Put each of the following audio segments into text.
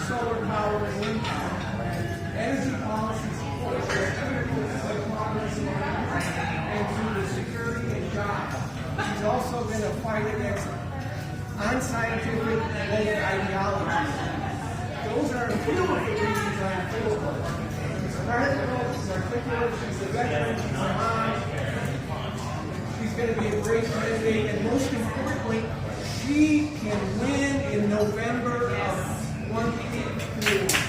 solar power and wind power. Energy policy support is critical to the progress of our country and to the security and jobs. She's also going to fight against unscientific woke ideologies. Those are a few of the reasons I'm for her. She's practical, she's articulate, she's a veteran, she's a mom. She's going to be a great candidate, and most importantly, she can win in November of 182.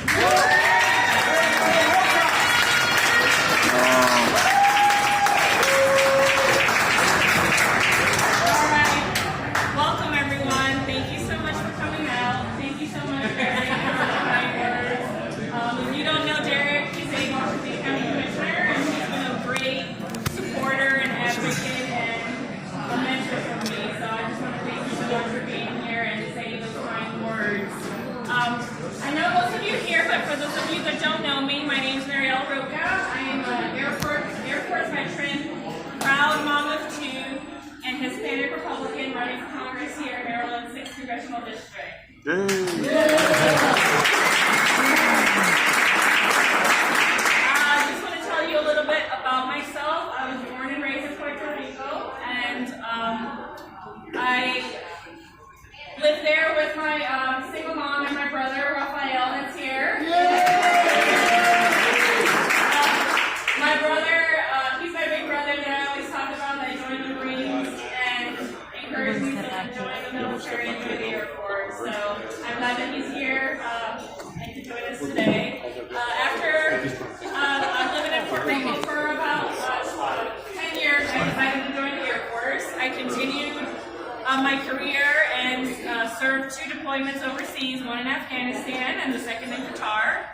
I know most of you here, but for those of you that don't know me, my name is Mariela Roca. I am an Air Force veteran, proud mom of two, and Hispanic Republican running for Congress here in Maryland's 6th Congressional District. I just want to tell you a little bit about myself. I was born and raised in Puerto Rico, and I lived there with my single mom and my brother, Rafael, that's here. My brother, he's my big brother that I always talk about, that joined the Marines and encouraged me to join the military and join the Air Force. So I'm glad that he's here and to join us today. After living in Puerto Rico for about 10 years, I decided to join the Air Force. I continued my career and served 2 deployments overseas, one in Afghanistan and the second in Qatar.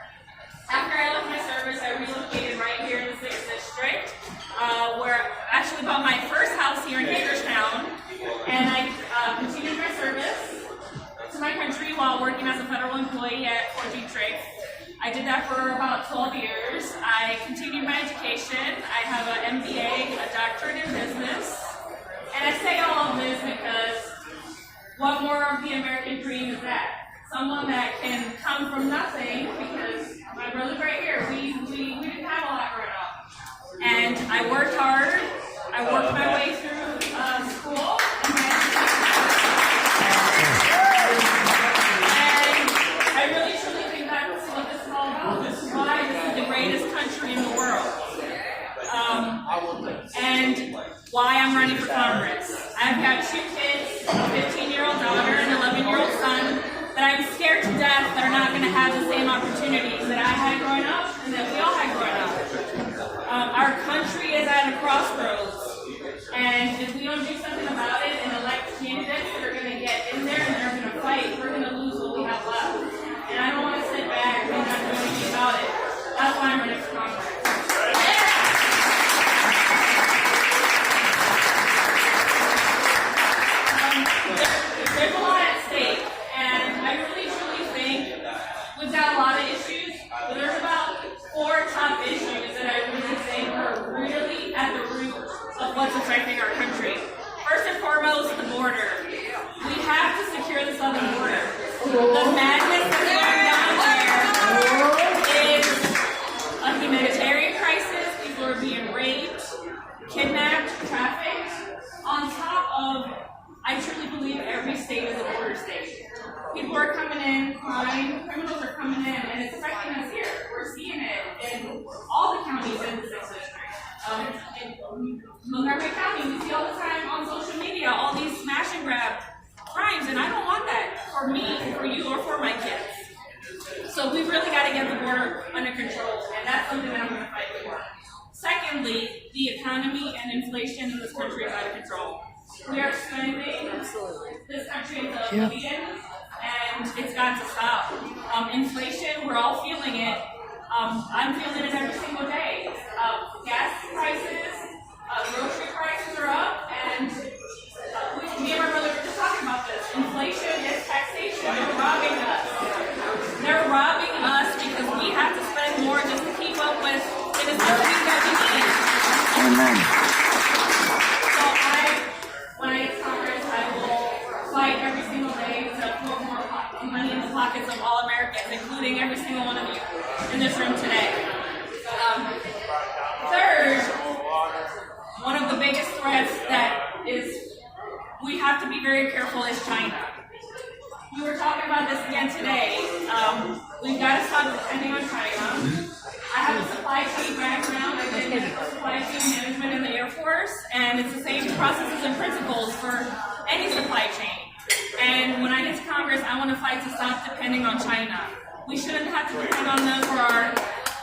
After I left my service, I relocated right here in the 6th District, where I actually bought my first house here in Congressional, and I continued my service to my country while working as a federal employee at Fort Detrick. I did that for about 12 years. I continued my education. I have an MBA, a doctorate in business. And I say all of this because what more of the American dream is that? Someone that can come from nothing, because my brother's right here, we didn't have a lot growing up. And I worked hard, I worked my way through school, and I really truly think that's what this is all about. This is why this is the greatest country in the world. And why I'm running for Congress. I've got 2 kids, a 15-year-old daughter and an 11-year-old son, that I'm scared to death that are not going to have the same opportunities that I had growing up and that we all had growing up. Our country is at a crossroads, and if we don't do something about it and elect candidates that are going to get in there and they're going to fight, we're going to lose what we have left. And I don't want to sit back and not do anything about it. That's why I'm running for Congress. There's a lot at stake, and I really truly think we've got a lot of issues, but there's about 4 top issues that I really think are really at the root of what's affecting our country. First and foremost, the border. We have to secure the southern border. The madness that's going down there is a humanitarian crisis. People are being raped, kidnapped, trafficked, on top of, I truly believe every state is a border state. People are coming in, crime, criminals are coming in, and it's affecting us here. We're seeing it in all the counties in the 6th District. In Montgomery County, we see all the time on social media all these smash and grab crimes, and I don't want that for me, for you, or for my kids. So we really got to get the border under control, and that's something that I'm going to fight for. Secondly, the economy and inflation in this country is out of control. We are spending this country into oblivion, and it's got to stop. Inflation, we're all feeling it. I'm feeling it every single day. Gas prices, grocery prices are up, and me and my brother were just talking about this. Inflation is taxation. They're robbing us. They're robbing us because we have to spend more just to keep up with the necessities that we need. Amen. So when I get to Congress, I will fight every single day to put more money in the pockets of all Americans. including every single one of you in this room today. Third, one of the biggest threats that we have to be very careful is China. We were talking about this again today. We've got to stop depending on China. I have a supply chain background. I did supply chain management in the Air Force, and it's the same processes and principles for any supply chain. And when I get to Congress, I want to fight to stop depending on China. We shouldn't have to depend on them for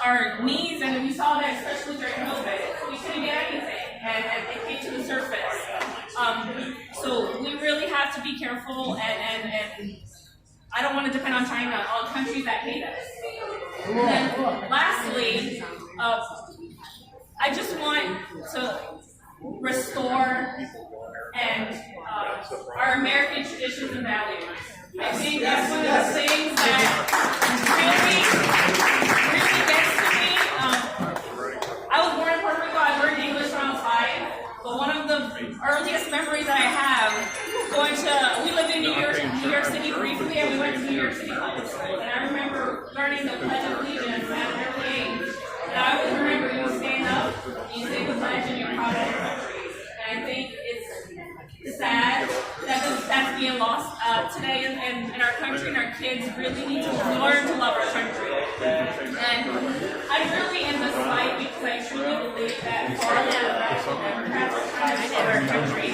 our needs, and we saw that especially during COVID. We couldn't get anything, and it came to the surface. So we really have to be careful, and I don't want to depend on China, on countries that hate us. And then lastly, I just want to restore and our American traditions and values. I think that's one of the things that really gets to me. I was born in Puerto Rico. I learned English when I was 5. But one of the earliest memories that I have we lived in New York City briefly, and we went to New York City Public Schools. And I remember learning the Pledge of Allegiance at an early age. And I always remember you stand up, you say the pledge, and you're proud of your country. And I think it's sad that that's being lost today in our country, and our kids really need to learn to love our country. And I'm really in this fight because I truly believe that far left Democrats are trying to destroy our country.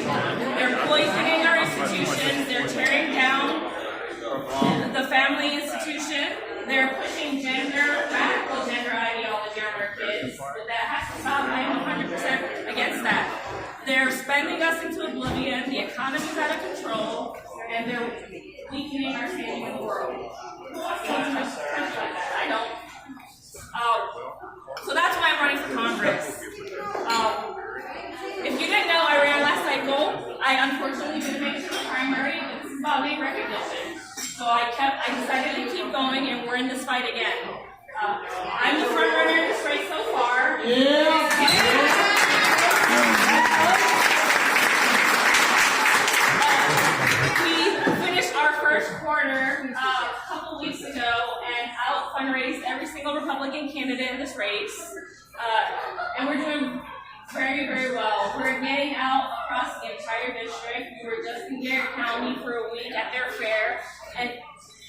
They're poisoning our institutions. They're tearing down the family institution. They're pushing radical gender ideology on our kids. But that has to stop. I am 100% against that. They're spending us into oblivion. The economy's out of control, and they're weakening our standing in the world. Who wants to live in a country like that? I don't. So that's why I'm running for Congress. If you didn't know, I ran last cycle. I unfortunately didn't make it to the primary, but this is about name recognition. So I decided to keep going, and we're in this fight again. I'm the front runner in this race so far. We finished our first quarter a couple weeks ago and out fundraised every single Republican candidate in this race. And we're doing very, very well. We're getting out across the entire district. We were just in Garrett County for a week at their fair, and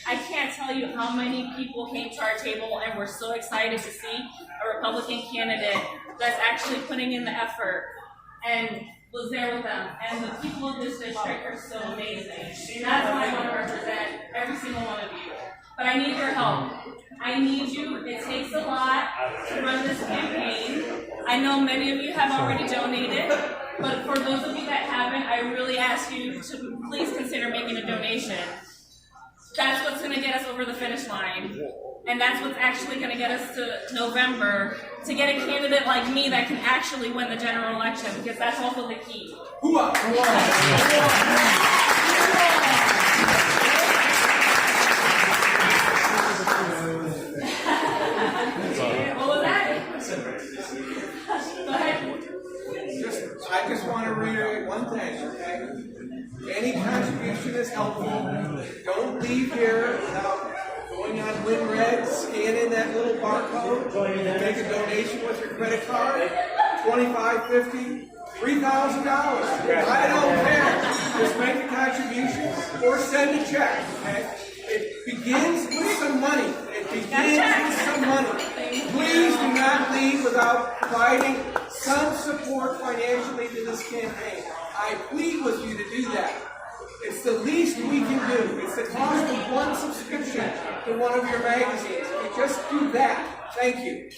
I can't tell you how many people came to our table and were so excited to see a Republican candidate that's actually putting in the effort and was there with them. And the people of this district are so amazing. And that's why I want to represent every single one of you. But I need your help. I need you. It takes a lot to run this campaign. I know many of you have already donated, but for those of you that haven't, I really ask you to please consider making a donation. That's what's going to get us over the finish line. And that's what's actually going to get us to November, to get a candidate like me that can actually win the general election, because that's also the key. What was that? Go ahead. I just want to reiterate one thing, okay? Any contribution is helpful. Don't leave here without going on WinRed, scanning that little barcode, make a donation with your credit card, $25, $50, $3,000. I don't care. Just make a contribution or send a check, okay? It begins with some money. It begins with some money. Please do not leave without providing some support financially to this campaign. I plead with you to do that. It's the least we can do. It's the cost of one subscription to one of your magazines. You just do that. Thank you.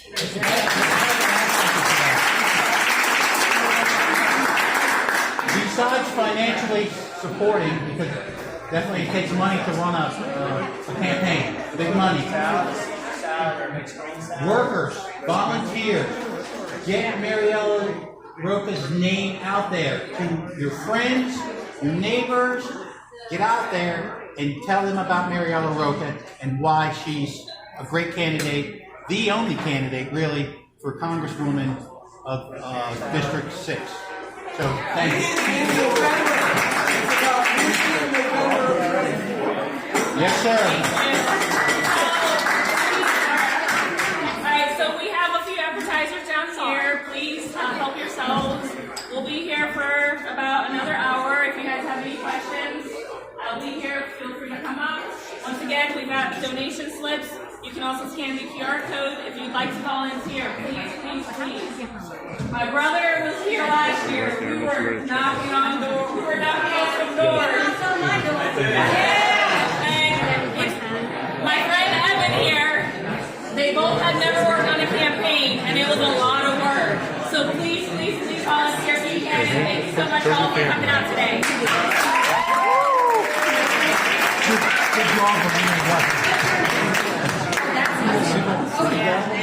Besides financially supporting, because definitely it takes money to run a campaign, big money. Workers, volunteers, get Mariela Roca's name out there to your friends, your neighbors. Get out there and tell them about Mariela Roca and why she's a great candidate, the only candidate really for Congresswoman of District 6. So thank you. Yes, sir. I'll be here. Feel free to come up. Once again, we've got donation slips. You can also scan the QR code if you'd like to volunteer. Please, please, please. My brother was here last year. We were knocking on doors. We were knocking on some doors. Yeah. And my friend Evan here, they both had never worked on a campaign, and it was a lot of work. So please, please, please volunteer if you can. And thank you so much all for coming out today. Good job for being a